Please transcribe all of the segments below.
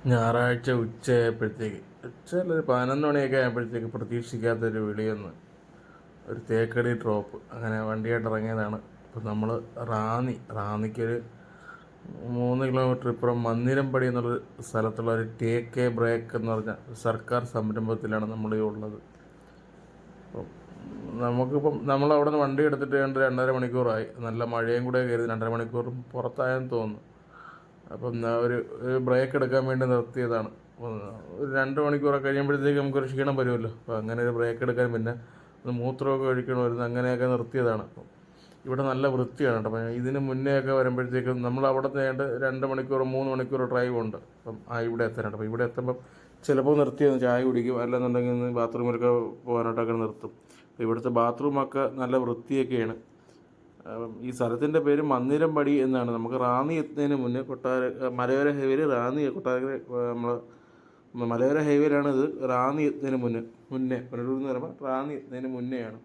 ഞായറാഴ്ച ഉച്ചയായപ്പോഴത്തേക്ക് ഒരു 11 മണിയൊക്കെ ആയപ്പോഴത്തേക്ക് പ്രതീക്ഷിക്കാത്തൊരു വിളിയൊന്ന്, ഒരു തേക്കടി ഡ്രോപ്പ്. അങ്ങനെ വണ്ടിയായിട്ട് ഇറങ്ങിയതാണ്. ഇപ്പം നമ്മൾ റാന്നിക്കൊരു 3 കിലോമീറ്റർ ഇപ്പുറം മന്ദിരംപടി എന്നുള്ള സ്ഥലത്തുള്ള ഒരു ടേക്ക് എ ബ്രേക്ക് എന്ന് പറഞ്ഞ സർക്കാർ സംരംഭത്തിലാണ് നമ്മൾ ഉള്ളത്. അപ്പം നമുക്കിപ്പം നമ്മളവിടെ നിന്ന് വണ്ടി എടുത്തിട്ട് 2.5 മണിക്കൂറായി. നല്ല മഴയും കൂടെ കയറി 2.5 മണിക്കൂറും പുറത്തായെന്ന് തോന്നുന്നു. അപ്പം ഒരു ബ്രേക്ക് എടുക്കാൻ വേണ്ടി നിർത്തിയതാണ്. ഒരു 2 മണിക്കൂറൊക്കെ കഴിയുമ്പോഴത്തേക്ക് നമുക്കൊരു ക്ഷീണം വരുമല്ലോ. അപ്പോൾ അങ്ങനെ ഒരു ബ്രേക്ക് എടുക്കാൻ, പിന്നെ മൂത്രമൊക്കെ ഒഴിക്കണമായിരുന്നു, അങ്ങനെയൊക്കെ നിർത്തിയതാണ്. അപ്പം ഇവിടെ നല്ല വൃത്തിയാണ് കേട്ടോ. അപ്പം ഇതിന് മുന്നേ ഒക്കെ വരുമ്പോഴത്തേക്കും നമ്മൾ അവിടെ നിന്ന് 2 മണിക്കൂർ 3 മണിക്കൂർ ഡ്രൈവ് ഉണ്ട്. അപ്പം ഇവിടെ എത്താനായിട്ട്. അപ്പോൾ ഇവിടെ എത്തുമ്പം ചിലപ്പോൾ നിർത്തിയൊന്ന് ചായ കുടിക്കും, അല്ലെന്നുണ്ടെങ്കിൽ ബാത്റൂമിലൊക്കെ പോകാനായിട്ടൊക്കെ നിർത്തും. അപ്പോൾ ഇവിടുത്തെ ബാത്റൂമൊക്കെ നല്ല വൃത്തിയൊക്കെയാണ്. ഈ സ്ഥലത്തിൻ്റെ പേര് മന്ദിരംപടി എന്നാണ്. നമുക്ക് റാന്നി എത്തുന്നതിന് മുന്നേ മലയോര ഹൈവേയിൽ നമ്മൾ മലയോര ഹൈവേയിലാണ് ഇത്. റാന്നി എത്തുന്നതിന് മുന്നേ പുനലൂർ എന്ന് പറയുമ്പോൾ റാന്നി എത്തുന്നതിന് മുന്നെയാണ്.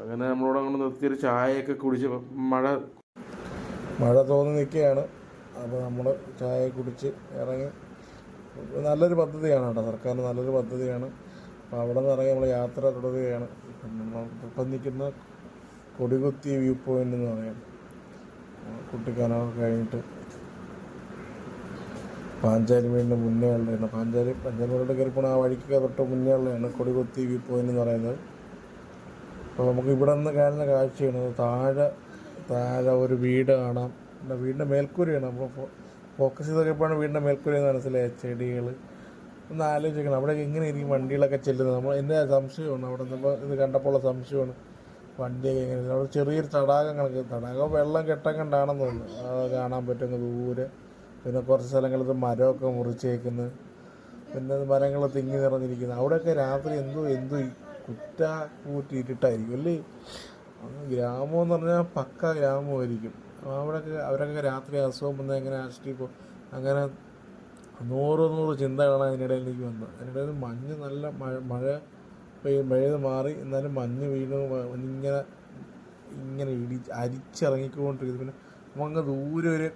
അങ്ങനെ നമ്മളോട് അങ്ങോട്ട് നിർത്തിയൊരു ചായയൊക്കെ കുടിച്ച് മഴ തോന്നി നിൽക്കുകയാണ്. അപ്പോൾ നമ്മൾ ചായ കുടിച്ച് ഇറങ്ങി. നല്ലൊരു പദ്ധതിയാണ് കേട്ടോ, സർക്കാരിൻ്റെ നല്ലൊരു പദ്ധതിയാണ്. അപ്പോൾ അവിടെ നിന്ന് ഇറങ്ങി നമ്മൾ യാത്ര തുടരുകയാണ്. ഇപ്പം നിൽക്കുന്ന കൊടികുത്തി വ്യൂ പോയിൻ്റ് എന്ന് പറയാം. കുട്ടിക്കാനൊക്കെ കഴിഞ്ഞിട്ട് പാഞ്ചാലി വീടിൻ്റെ മുന്നേ ഉള്ളതാണ്. പാഞ്ചാലി വീടിൻ്റെ കയറി പോണ ആ വഴിക്ക് തൊട്ട് മുന്നേ ഉള്ളതാണ് കൊടികുത്തി വ്യൂ പോയിൻ്റ് എന്ന് പറയുന്നത്. അപ്പോൾ നമുക്ക് ഇവിടെ നിന്ന് കാണുന്ന കാഴ്ചയാണ്. താഴെ ഒരു വീട് കാണാം. വീടിൻ്റെ മേൽക്കൂരയാണ്. അപ്പോൾ ഫോക്കസ് ചെയ്തൊക്കെ എപ്പോഴാണ് വീടിൻ്റെ മേൽക്കൂരയെന്ന് മനസ്സിലായ ചെടികൾ ഒന്ന് ആലോചിക്കണം. അവിടെ എങ്ങനെ ഇരിക്കും വണ്ടികളൊക്കെ ചെല്ലുന്നത്. എൻ്റെ സംശയമാണ്. അവിടെ നിന്ന് ഇത് കണ്ടപ്പോൾ സംശയമാണ്, വണ്ടിയൊക്കെ എങ്ങനെ. അവിടെ ചെറിയൊരു തടാകം വെള്ളം കെട്ടങ്ങണ്ടാണെന്ന് തോന്നുന്നു. അത് കാണാൻ പറ്റുന്ന ദൂരെ. പിന്നെ കുറച്ച് സ്ഥലങ്ങളിൽ മരമൊക്കെ മുറിച്ചേക്കുന്നത്, പിന്നെ മരങ്ങൾ തിങ്ങി നിറഞ്ഞിരിക്കുന്നത്. അവിടെയൊക്കെ രാത്രി എന്തോ കൂറ്റി ഇട്ടിട്ടായിരിക്കും അല്ലേ. ഗ്രാമം എന്ന് പറഞ്ഞാൽ പക്ക ഗ്രാമമായിരിക്കും. അവരൊക്കെ രാത്രി അസുഖം വന്നാൽ എങ്ങനെ ആശുപത്രിയിൽ അങ്ങനെ 100 ചിന്തകളാണ് അതിനിടയിൽ എനിക്ക് വന്നത്. അതിനിടയിൽ മഞ്ഞ് നല്ല മഴ പെയ്ത് മാറി, എന്നാലും മഞ്ഞ് ഇങ്ങനെ അരിച്ചിറങ്ങിക്കൊണ്ടിരിക്കുന്നത്. പിന്നെ നമുക്ക് ദൂരെ ഒരു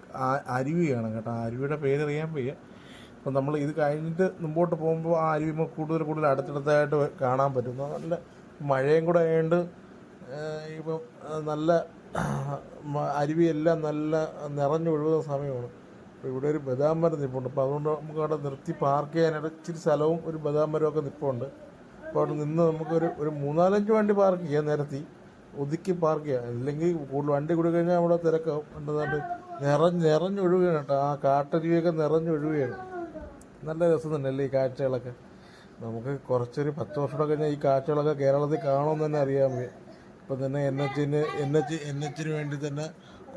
അരുവി കാണാം കേട്ടോ. ആ അരുവിയുടെ പേരറിയാൻ വയ്യ. അപ്പം നമ്മൾ ഇത് കഴിഞ്ഞിട്ട് മുമ്പോട്ട് പോകുമ്പോൾ ആ അരുവിമ കൂടുതൽ അടുത്തടുത്തായിട്ട് കാണാൻ പറ്റും. നല്ല മഴയും കൂടെ ആയതുകൊണ്ട് ഇപ്പം നല്ല അരുവിയെല്ലാം നല്ല നിറഞ്ഞൊഴുകുന്ന സമയമാണ്. അപ്പോൾ ഇവിടെ ഒരു ബദാം മരം നിൽപ്പുണ്ട്. അപ്പോൾ അതുകൊണ്ട് നമുക്ക് അവിടെ നിർത്തി പാർക്ക് ചെയ്യാനായിട്ട് ഇച്ചിരി സ്ഥലവും ഒരു ബദാം മരമൊക്കെ നിൽപ്പുണ്ട്. അപ്പോൾ അവിടെ നിന്ന് നമുക്കൊരു 3-4 വണ്ടി പാർക്ക് ചെയ്യാം, നിരത്തി ഒതുക്കി പാർക്ക് ചെയ്യാം. ഇല്ലെങ്കിൽ കൂടുതൽ വണ്ടി കൂടി കഴിഞ്ഞാൽ അവിടെ തിരക്കാവും. എന്താണ്ട് നിറഞ്ഞൊഴുകുകയാണ് കേട്ടോ. ആ കാട്ടരുവിയൊക്കെ നിറഞ്ഞൊഴുകുകയാണ്. നല്ല രസം തന്നെയല്ലേ ഈ കാഴ്ചകളൊക്കെ. നമുക്ക് കുറച്ചൊരു 10 വർഷം കൂടെ കഴിഞ്ഞാൽ ഈ കാഴ്ചകളൊക്കെ കേരളത്തിൽ കാണുമെന്ന് തന്നെ അറിയാൻ വയ്യ. ഇപ്പം തന്നെ എൻ എച്ചിന് വേണ്ടി തന്നെ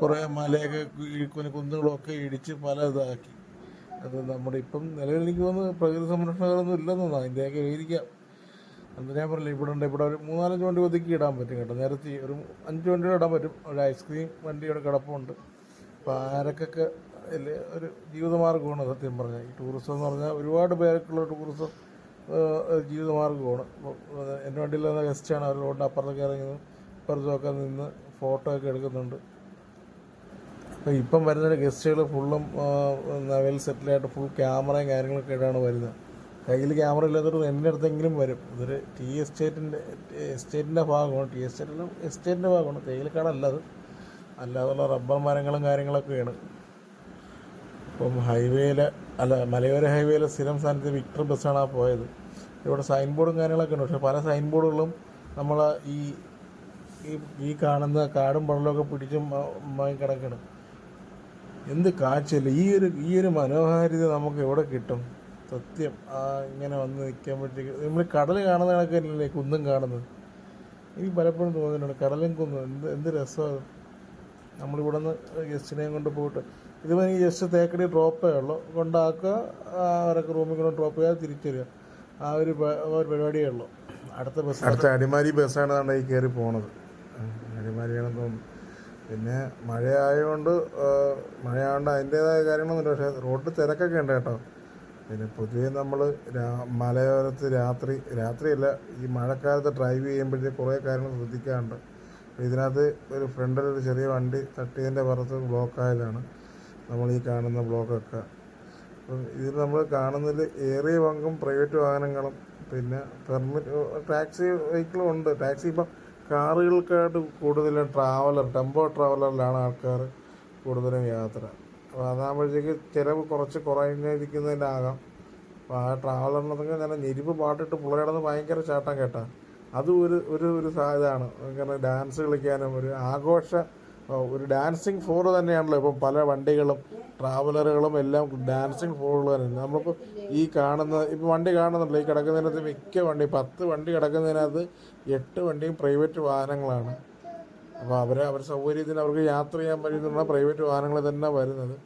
കുറേ മലയൊക്കെ കുന്നുകളൊക്കെ ഇടിച്ച് പല ഇതാക്കി. അത് നമ്മുടെ ഇപ്പം നിലവിൽ എനിക്ക് തോന്നുന്നു പ്രകൃതി സംരക്ഷണങ്ങളൊന്നും ഇല്ലെന്നാണ് അതിൻ്റെയൊക്കെ എഴുതിക്കാം. എന്താ ഞാൻ പറഞ്ഞില്ല, ഇവിടെ ഒരു 3-4 വണ്ടി ഒതുക്കി ഇടാൻ പറ്റും കേട്ടോ. നിരത്തി ഒരു 5 വണ്ടികൾ ഇടാൻ പറ്റും. ഒരു ഐസ്ക്രീം വണ്ടിയുടെ കിടപ്പുണ്ട്. അപ്പോൾ ആരൊക്കെ ഒരു ജീവിതമാർഗ്ഗമാണ് സത്യം പറഞ്ഞാൽ. ഈ ടൂറിസം എന്ന് പറഞ്ഞാൽ ഒരുപാട് പേർക്കുള്ള ടൂറിസം ജീവിതമാർഗ്ഗമാണ്. എൻ്റെ വണ്ടിയിൽ വന്ന ഗസ്റ്റാണ്. അവർ റോഡിൻ്റെ അപ്പുറത്തൊക്കെ ഇറങ്ങി ഇപ്പുറത്തൊക്കെ നിന്ന് ഫോട്ടോ ഒക്കെ എടുക്കുന്നുണ്ട്. അപ്പോൾ ഇപ്പം വരുന്ന ഗസ്റ്റുകൾ ഫുള്ളും വെൽ സെറ്റിലായിട്ട് ഫുൾ ക്യാമറയും കാര്യങ്ങളൊക്കെ ആയിട്ടാണ് വരുന്നത്. കയ്യിൽ ക്യാമറ ഇല്ലാത്തവർ എൻ്റെ അടുത്തെങ്കിലും വരും. ഇതൊരു എസ്റ്റേറ്റിൻ്റെ ഭാഗമാണ്. എസ്റ്റേറ്റിൻ്റെ ഭാഗമാണ്, തേയിലക്കാടല്ല അത്. അല്ലാതുള്ള റബ്ബർ മരങ്ങളും കാര്യങ്ങളൊക്കെയാണ്. ഇപ്പം മലയോര ഹൈവേയിൽ സ്ഥിരം സ്ഥാനത്ത് വിക്ടർ ബസ്സാണ് പോയത്. ഇവിടെ സൈൻ ബോർഡും കാര്യങ്ങളൊക്കെ ഉണ്ട്. പക്ഷേ പല സൈൻ ബോർഡുകളും നമ്മൾ ഈ കാണുന്ന കാടും പടലൊക്കെ പിടിച്ചും കിടക്കണം. എന്ത് കാഴ്ചയില്ല. ഈ ഒരു മനോഹാരിത നമുക്ക് എവിടെ കിട്ടും സത്യം. ഇങ്ങനെ വന്ന് നിൽക്കുമ്പോഴത്തേക്ക് നമ്മൾ കടൽ കാണുന്ന കണക്കല്ലേ കുന്നും കാണുന്നത്. എനിക്ക് പലപ്പോഴും തോന്നിയിട്ടുണ്ട് കടലും കുന്നും എന്ത് രസമാണ്. നമ്മളിവിടെ നിന്ന് ഗസ്റ്റിനെയും കൊണ്ട് പോയിട്ട് ഇതുപോലെ ഈ ജസ്റ്റ് തേക്കടി ഡ്രോപ്പേ ഉള്ളൂ. കൊണ്ടാക്കുക, അവരൊക്കെ റൂമിൽ കൊണ്ട് ഡ്രോപ്പ് ചെയ്യുക, തിരിച്ചു വരിക. ആ ഒരു പരിപാടിയേ ഉള്ളൂ. അടുത്ത അടിമാലി ബസ്സാണ് ഈ കയറി പോണത്. അടിമാലിയാണെന്ന് തോന്നുന്നു. പിന്നെ മഴയായതുകൊണ്ട് അതിൻ്റേതായ കാര്യങ്ങളൊന്നുമില്ല. പക്ഷേ റോഡ് തിരക്കൊക്കെ ഉണ്ട് കേട്ടോ. പിന്നെ പൊതുവേ നമ്മൾ മലയോരത്ത് രാത്രിയല്ല, ഈ മഴക്കാലത്ത് ഡ്രൈവ് ചെയ്യുമ്പോഴത്തേക്ക് കുറേ കാര്യങ്ങൾ ശ്രദ്ധിക്കാറുണ്ട്. ഇതിനകത്ത് ഒരു ഫ്രണ്ടിലൊരു ചെറിയ വണ്ടി തട്ടിയതിൻ്റെ പുറത്ത് ബ്ലോക്കായതാണ് നമ്മൾ ഈ കാണുന്ന ബ്ലോക്കൊക്കെ. ഇതിൽ നമ്മൾ കാണുന്നതിൽ ഏറിയ പങ്കും പ്രൈവറ്റ് വാഹനങ്ങളും പിന്നെ ടാക്സി വെഹിക്കിളും ഉണ്ട്. ടാക്സി ഇപ്പം കാറുകൾക്കായിട്ട് കൂടുതലും ടെമ്പോ ട്രാവലറിലാണ് ആൾക്കാർ കൂടുതലും യാത്ര. അപ്പോൾ അതാകുമ്പോഴത്തേക്ക് ചിലവ് കുറച്ച് കുറഞ്ഞിരിക്കുന്നതിനാകാം. അപ്പോൾ ആ ട്രാവലറിനൊക്കെ നല്ല ഞെരിപ്പ് പാട്ടിട്ട് പുള്ളിയുടെ ഭയങ്കര ചാട്ടം കേട്ടാ. അതും ഒരു ഇതാണ്. കാരണം ഡാൻസ് കളിക്കാനും ഒരു ആഘോഷ ഒരു ഡാൻസിങ് ഫ്ലോർ തന്നെയാണല്ലോ ഇപ്പം പല വണ്ടികളും ട്രാവലറുകളും എല്ലാം ഡാൻസിങ് ഫ്ലോറുകൾ തന്നെ. നമ്മളിപ്പോൾ ഈ വണ്ടി കാണുന്നുണ്ടല്ലോ, ഈ കിടക്കുന്നതിനകത്ത് മിക്ക 10 വണ്ടി കിടക്കുന്നതിനകത്ത് 8 വണ്ടിയും പ്രൈവറ്റ് വാഹനങ്ങളാണ്. അപ്പോൾ അവരുടെ സൗകര്യത്തിന് അവർക്ക് യാത്ര ചെയ്യാൻ പറ്റുന്ന പ്രൈവറ്റ് വാഹനങ്ങൾ തന്നെ വരുന്നത്.